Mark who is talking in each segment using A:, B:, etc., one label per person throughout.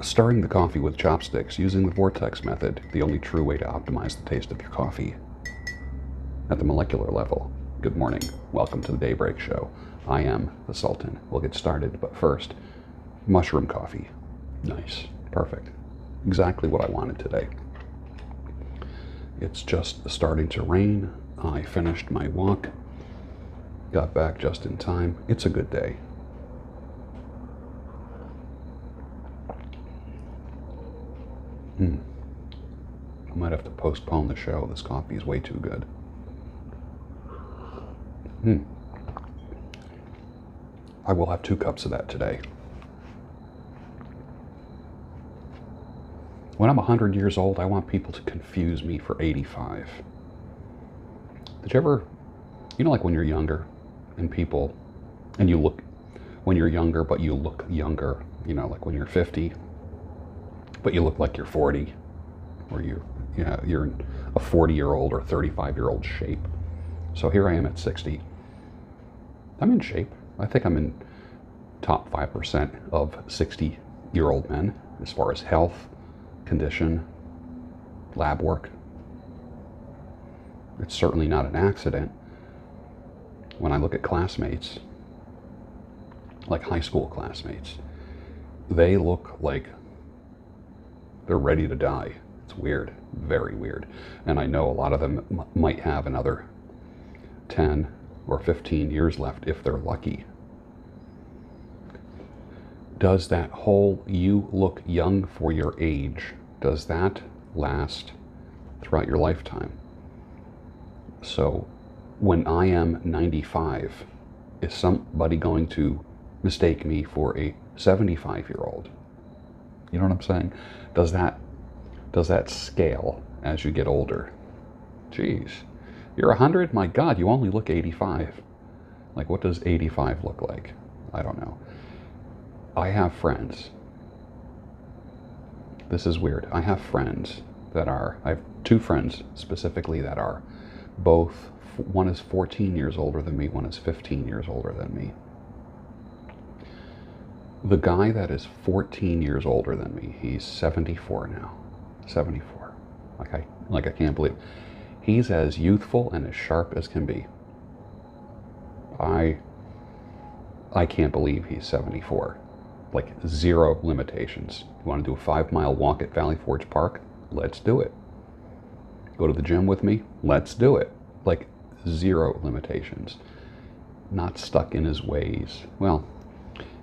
A: Stirring the coffee with chopsticks using the vortex method, the only true way to optimize the taste of your coffee. At the molecular level, good morning. Welcome to the Daybreak Show. I am the Sultan. We'll get started, but first, mushroom coffee. Nice. Perfect. Exactly what I wanted today. It's just starting to rain. I finished my walk. Got back just in time. It's a good day. I might have to postpone the show. This coffee is way too good. I will have 2 cups of that today. When I'm 100 years old, I want people to confuse me for 85. Did you ever, like when you're younger and you look, when you're younger but you look younger, like when you're 50, but you look like you're 40, or you're in a 40-year-old or 35-year-old shape. So here I am at 60. I'm in shape. I think I'm in top 5% of 60-year-old men as far as health, condition, lab work. It's certainly not an accident. When I look at classmates, like high school classmates, they look like they're ready to die. It's weird, very weird. And I know a lot of them might have another 10 or 15 years left if they're lucky. Does that whole you look young for your age, does that last throughout your lifetime? So when I am 95, is somebody going to mistake me for a 75-year-old? You know what I'm saying? Does that scale as you get older? Geez, you're 100? My God, you only look 85. Like, what does 85 look like? I don't know. I have friends. This is weird. I have friends I have 2 friends specifically that are both, one is 14 years older than me, one is 15 years older than me. The guy that is 14 years older than me, he's 74 now. 74. Like I can't believe. He's as youthful and as sharp as can be. I can't believe he's 74. Like 0 limitations. You want to do a 5-mile walk at Valley Forge Park? Let's do it. Go to the gym with me? Let's do it. Like 0 limitations. Not stuck in his ways. Well,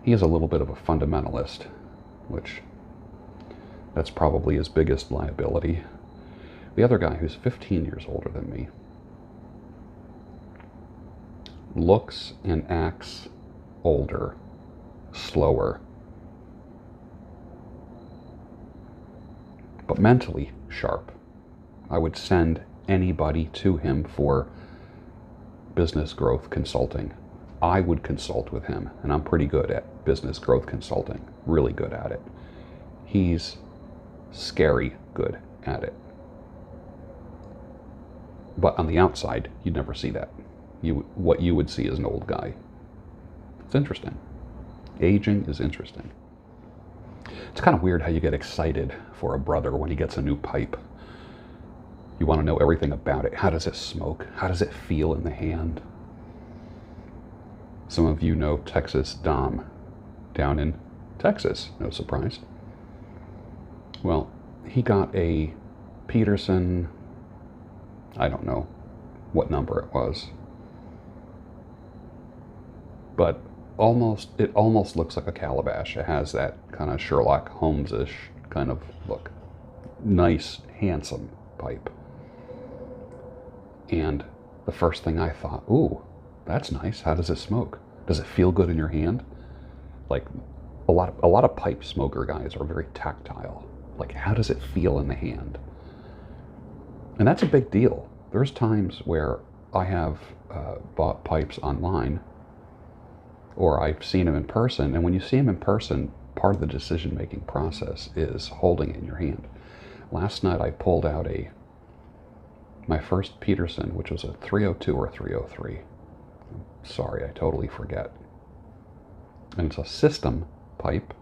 A: he is a little bit of a fundamentalist, which that's probably his biggest liability. The other guy, who's 15 years older than me, looks and acts older, slower, but mentally sharp. I would send anybody to him for business growth consulting. I would consult with him, and I'm pretty good at business growth consulting, really good at it. He's scary good at it. But on the outside, you'd never see that. What you would see is an old guy. It's interesting. Aging is interesting. It's kind of weird how you get excited for a brother when he gets a new pipe. You want to know everything about it. How does it smoke? How does it feel in the hand? Some of you know Texas Dom down in Texas, no surprise. Well, he got a Peterson, I don't know what number it was, but it almost looks like a calabash. It has that kind of Sherlock Holmes-ish kind of look. Nice, handsome pipe. And the first thing I thought, ooh, that's nice. How does it smoke? Does it feel good in your hand? Like a lot of pipe smoker guys are very tactile. Like, how does it feel in the hand? And that's a big deal. There's times where I have bought pipes online, or I've seen them in person. And when you see them in person, part of the decision-making process is holding it in your hand. Last night I pulled out my first Peterson, which was a 302 or 303. Sorry, I totally forget. And it's a system pipe.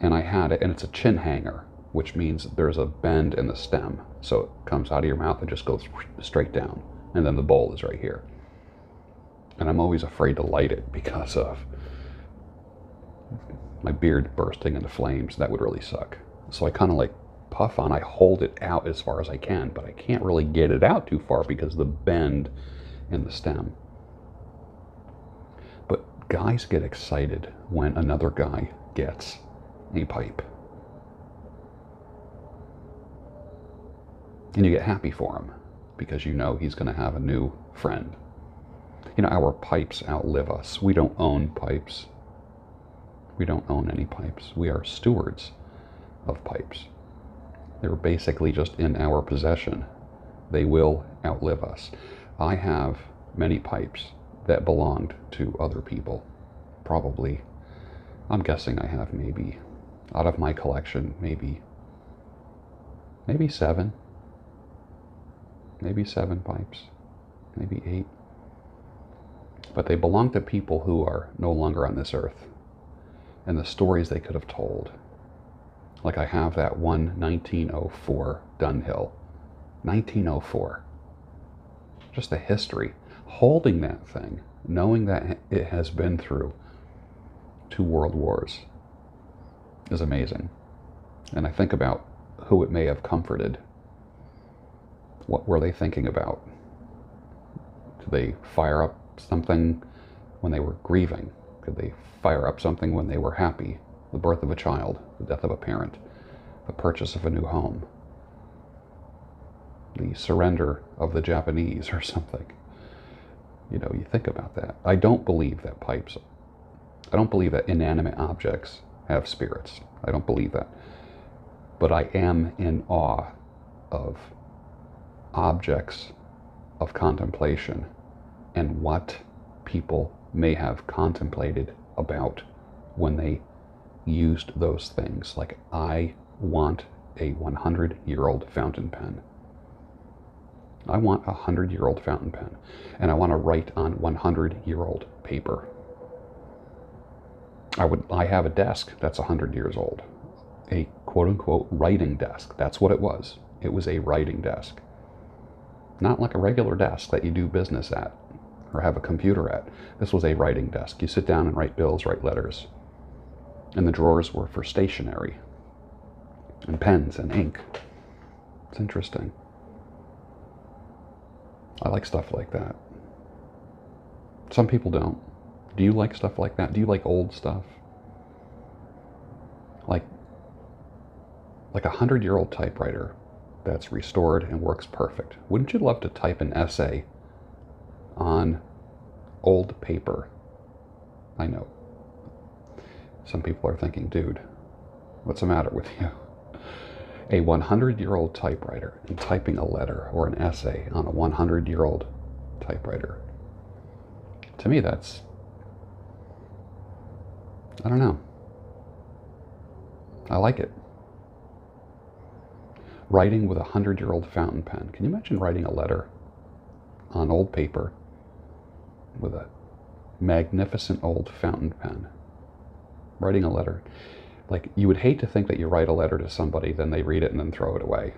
A: and I had it, and it's a chin hanger, which means there's a bend in the stem. So it comes out of your mouth and just goes straight down. And then the bowl is right here. And I'm always afraid to light it because of my beard bursting into flames. That would really suck. So I kind of like puff on, I hold it out as far as I can, but I can't really get it out too far because of the bend in the stem. But guys get excited when another guy gets a pipe. And you get happy for him because you know he's going to have a new friend. You know, our pipes outlive us. We don't own pipes. We don't own any pipes. We are stewards of pipes. They're basically just in our possession. They will outlive us. I have many pipes that belonged to other people. Probably, I'm guessing I have maybe, out of my collection, maybe 7. Maybe 7 pipes. Maybe 8. But they belong to people who are no longer on this earth. And the stories they could have told. Like I have that one 1904 Dunhill. 1904. Just the history. Holding that thing, knowing that it has been through 2 world wars is amazing. And I think about who it may have comforted. What were they thinking about? Did they fire up something when they were grieving? Could they fire up something when they were happy? The birth of a child, the death of a parent, the purchase of a new home, the surrender of the Japanese or something. You know, you think about that. I don't believe that inanimate objects have spirits. I don't believe that. But I am in awe of objects of contemplation and what people may have contemplated about when they used those things. Like, I want a 100-year-old fountain pen. I want a 100-year-old fountain pen, and I want to write on 100-year-old paper. I have a desk that's 100 years old, a quote-unquote writing desk. That's what it was. It was a writing desk. Not like a regular desk that you do business at or have a computer at. This was a writing desk. You sit down and write bills, write letters. And the drawers were for stationery and pens and ink. It's interesting. I like stuff like that. Some people don't. Do you like stuff like that? Do you like old stuff? Like a 100-year-old typewriter that's restored and works perfect. Wouldn't you love to type an essay on old paper? I know. Some people are thinking, dude, what's the matter with you? A 100-year-old typewriter and typing a letter or an essay on a 100-year-old typewriter. To me, that's, I don't know. I like it. Writing with a 100-year-old fountain pen. Can you imagine writing a letter on old paper with a magnificent old fountain pen? Writing a letter. Like, you would hate to think that you write a letter to somebody, then they read it and then throw it away.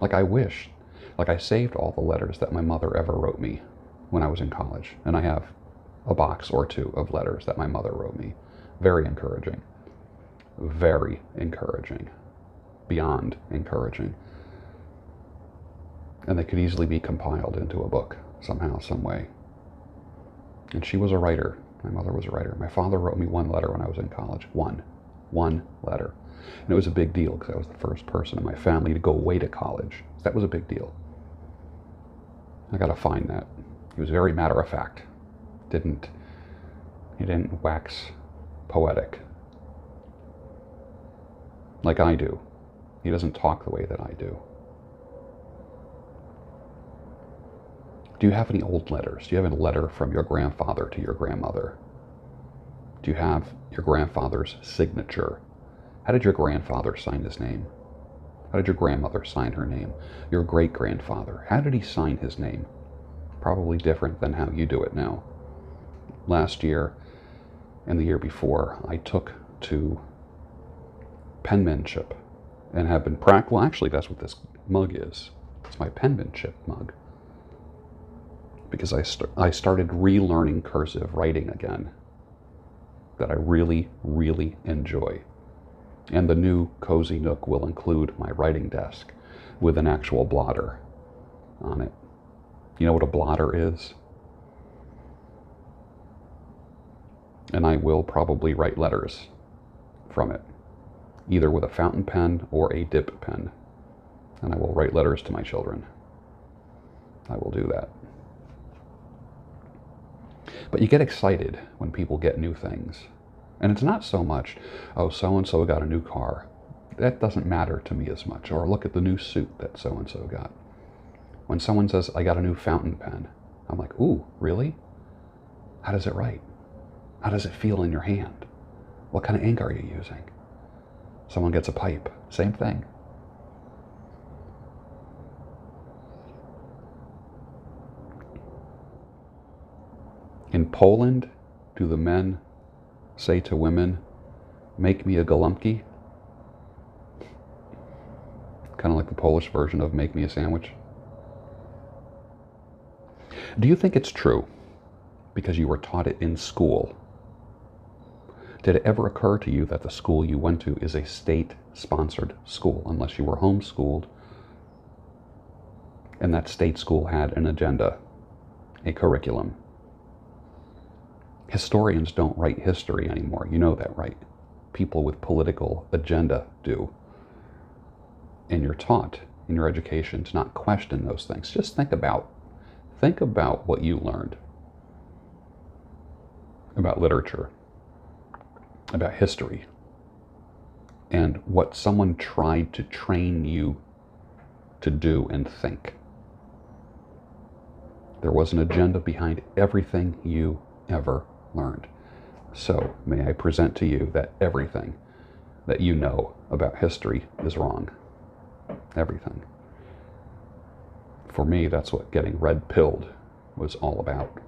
A: Like, I wish. Like, I saved all the letters that my mother ever wrote me when I was in college. And I have a box or 2 of letters that my mother wrote me. Very encouraging. Very encouraging. Beyond encouraging. And they could easily be compiled into a book somehow, some way. And she was a writer. My mother was a writer. My father wrote me 1 letter when I was in college. One letter. And it was a big deal because I was the first person in my family to go away to college. So that was a big deal. I got to find that. He was very matter of fact. He didn't wax poetic like I do. He doesn't talk the way that I do. Do you have any old letters? Do you have a letter from your grandfather to your grandmother? Do you have your grandfather's signature? How did your grandfather sign his name? How did your grandmother sign her name? Your great-grandfather, how did he sign his name? Probably different than how you do it now. Last year and the year before, I took to penmanship and have been well, actually, that's what this mug is. It's my penmanship mug. Because I started relearning cursive writing again, that I really, really enjoy. And the new Cozy Nook will include my writing desk with an actual blotter on it. You know what a blotter is? And I will probably write letters from it, either with a fountain pen or a dip pen. And I will write letters to my children. I will do that. But you get excited when people get new things. And it's not so much, oh, so-and-so got a new car. That doesn't matter to me as much. Or look at the new suit that so-and-so got. When someone says, I got a new fountain pen, I'm like, ooh, really? How does it write? How does it feel in your hand? What kind of ink are you using? Someone gets a pipe, same thing. In Poland, do the men say to women, make me a golumki? Kind of like the Polish version of make me a sandwich. Do you think it's true because you were taught it in school? Did it ever occur to you that the school you went to is a state-sponsored school, unless you were homeschooled, and that state school had an agenda, a curriculum? Historians don't write history anymore. You know that, right? People with political agenda do. And you're taught in your education to not question those things. Just think about what you learned about literature, about history, and what someone tried to train you to do and think. There was an agenda behind everything you ever learned. So may I present to you that everything that you know about history is wrong. Everything. For me, that's what getting red-pilled was all about.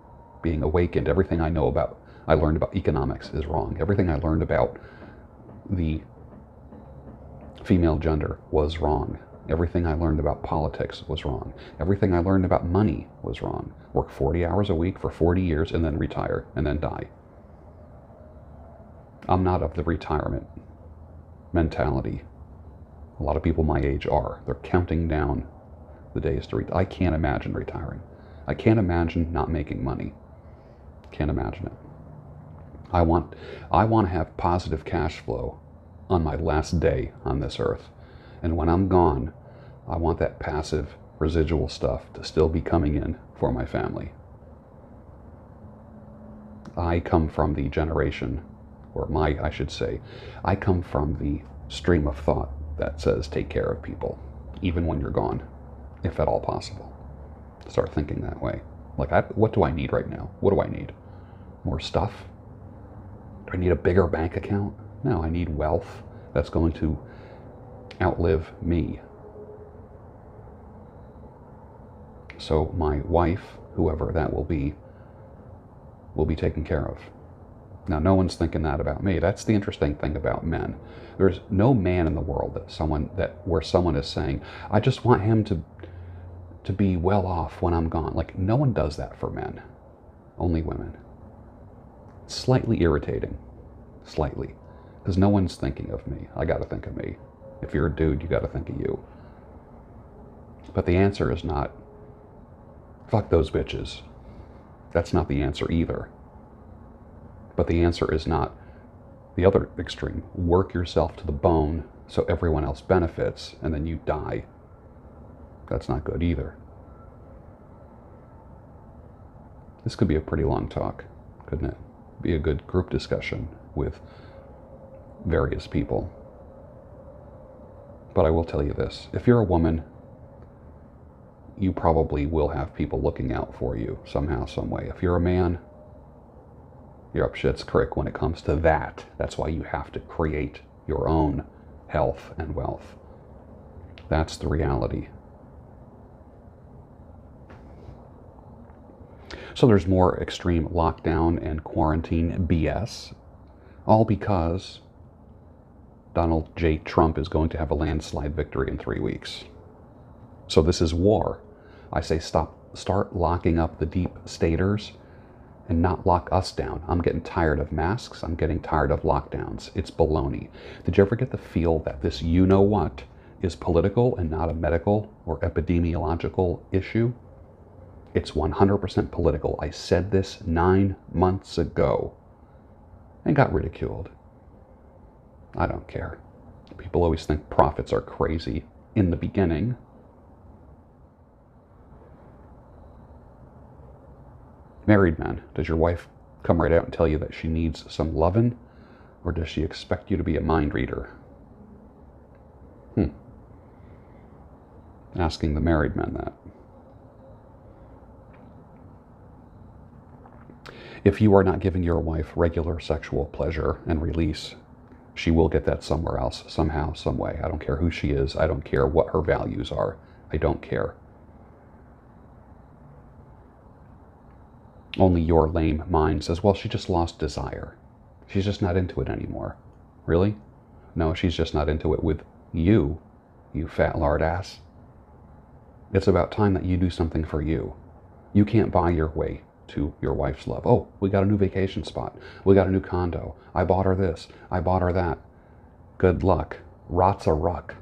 A: Being awakened. Everything I learned about economics is wrong. Everything I learned about the female gender was wrong. Everything I learned about politics was wrong. Everything I learned about money was wrong. Work 40 hours a week for 40 years and then retire and then die. I'm not of the retirement mentality. A lot of people my age are. They're counting down the days to retire. I can't imagine retiring. I can't imagine not making money. Can't imagine it. I want to have positive cash flow on my last day on this earth. And when I'm gone, I want that passive residual stuff to still be coming in for my family. I come from the generation, I come from the stream of thought that says take care of people, even when you're gone, if at all possible. Start thinking that way. Like, what do I need right now? What do I need? More stuff? Do I need a bigger bank account? No, I need wealth that's going to outlive me. So my wife, whoever that will be taken care of. Now, no one's thinking that about me. That's the interesting thing about men. There's no man in the world where someone is saying, I just want him to be well off when I'm gone. Like, no one does that for men. Only women. Slightly irritating. Slightly. Because no one's thinking of me. I gotta think of me. If you're a dude, you gotta think of you. But the answer is not, fuck those bitches. That's not the answer either. But the answer is not the other extreme. Work yourself to the bone so everyone else benefits and then you die. That's not good either. This could be a pretty long talk, couldn't it? Be a good group discussion with various people. But I will tell you this. If you're a woman, you probably will have people looking out for you somehow, some way. If you're a man, you're up shit's creek when it comes to that. That's why you have to create your own health and wealth. That's the reality. So there's more extreme lockdown and quarantine BS, all because Donald J. Trump is going to have a landslide victory in 3 weeks. So this is war. I say start locking up the deep staters and not lock us down. I'm getting tired of masks. I'm getting tired of lockdowns. It's baloney. Did you ever get the feel that this you-know-what is political and not a medical or epidemiological issue? It's 100% political. I said this 9 months ago and got ridiculed. I don't care. People always think prophets are crazy in the beginning. Married men, does your wife come right out and tell you that she needs some lovin', or does she expect you to be a mind reader? Asking the married men that. If you are not giving your wife regular sexual pleasure and release, she will get that somewhere else, somehow, some way. I don't care who she is. I don't care what her values are. I don't care. Only your lame mind says, well, she just lost desire. She's just not into it anymore. Really? No, she's just not into it with you, you fat lard ass. It's about time that you do something for you. You can't buy your way to your wife's love. Oh, we got a new vacation spot. We got a new condo. I bought her this. I bought her that. Good luck. Rot's a ruck.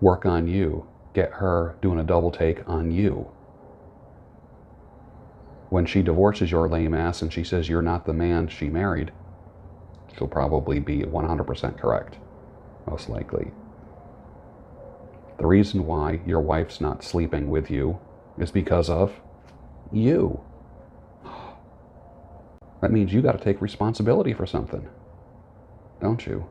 A: Work on you. Get her doing a double take on you. When she divorces your lame ass and she says you're not the man she married, she'll probably be 100% correct, most likely. The reason why your wife's not sleeping with you is because of you. That means you got to take responsibility for something, don't you?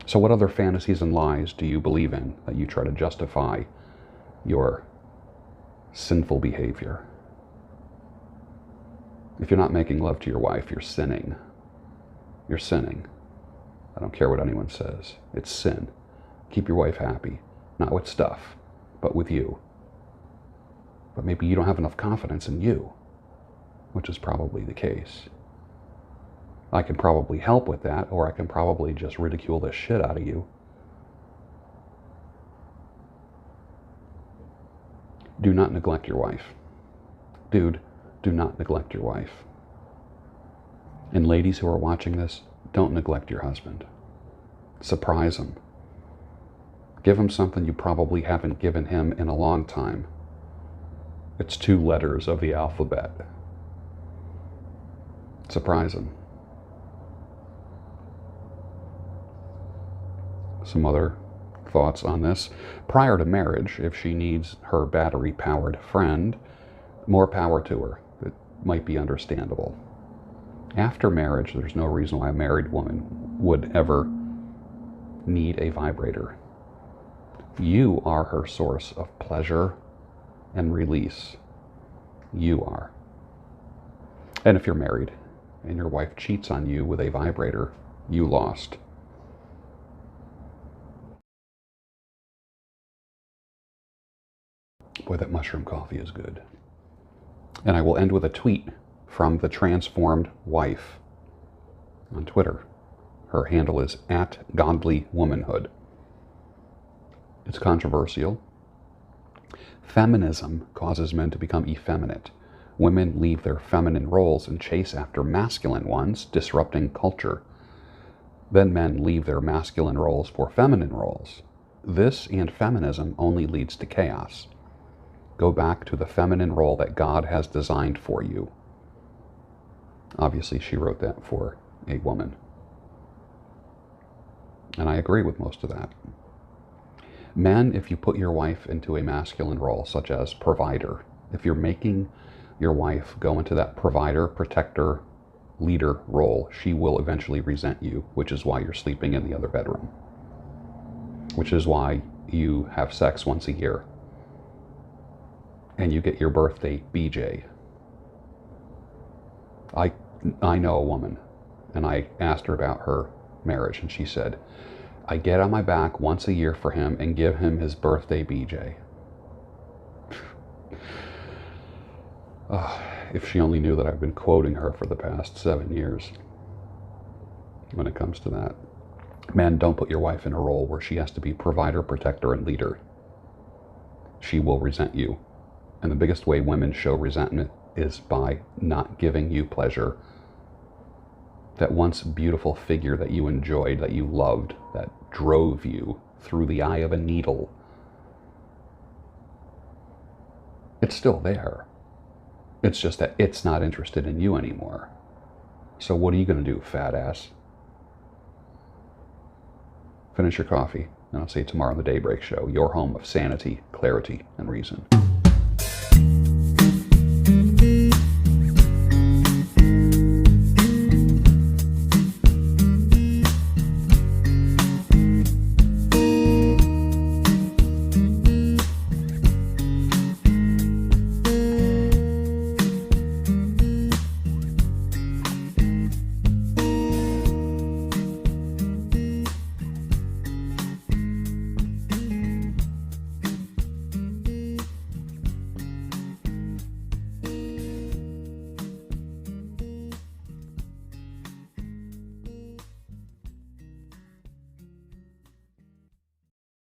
A: So what other fantasies and lies do you believe in that you try to justify your sinful behavior? If you're not making love to your wife, you're sinning. You're sinning. I don't care what anyone says. It's sin. Keep your wife happy. Not with stuff, but with you. But maybe you don't have enough confidence in you, which is probably the case. I can probably help with that, or I can probably just ridicule the shit out of you. Do not neglect your wife. Dude, do not neglect your wife. And ladies who are watching this, don't neglect your husband. Surprise him. Give him something you probably haven't given him in a long time. It's 2 letters of the alphabet. Surprise him. Some other thoughts on this. Prior to marriage, if she needs her battery-powered friend, more power to her. It might be understandable. After marriage, there's no reason why a married woman would ever need a vibrator. You are her source of pleasure and release. You are. And if you're married and your wife cheats on you with a vibrator, you lost. Boy, that mushroom coffee is good. And I will end with a tweet from the transformed wife on Twitter. Her handle is @godlywomanhood. It's controversial. Feminism causes men to become effeminate. Women leave their feminine roles and chase after masculine ones, disrupting culture. Then men leave their masculine roles for feminine roles. This and feminism only leads to chaos. Go back to the feminine role that God has designed for you. Obviously, she wrote that for a woman. And I agree with most of that. Men, if you put your wife into a masculine role, such as provider, if you're making your wife go into that provider, protector, leader role, she will eventually resent you, which is why you're sleeping in the other bedroom. Which is why you have sex once a year. And you get your birthday BJ. I know a woman, and I asked her about her marriage, and she said, I get on my back once a year for him and give him his birthday BJ. If she only knew that I've been quoting her for the past 7 years. when it comes to that. Men, don't put your wife in a role where she has to be provider, protector, and leader. She will resent you. And the biggest way women show resentment is by not giving you pleasure. That once beautiful figure that you enjoyed, that you loved, that drove you through the eye of a needle, it's still there. It's just that it's not interested in you anymore. So what are you going to do, fat ass? Finish your coffee, and I'll see you tomorrow on the Daybreak Show, your home of sanity, clarity, and reason.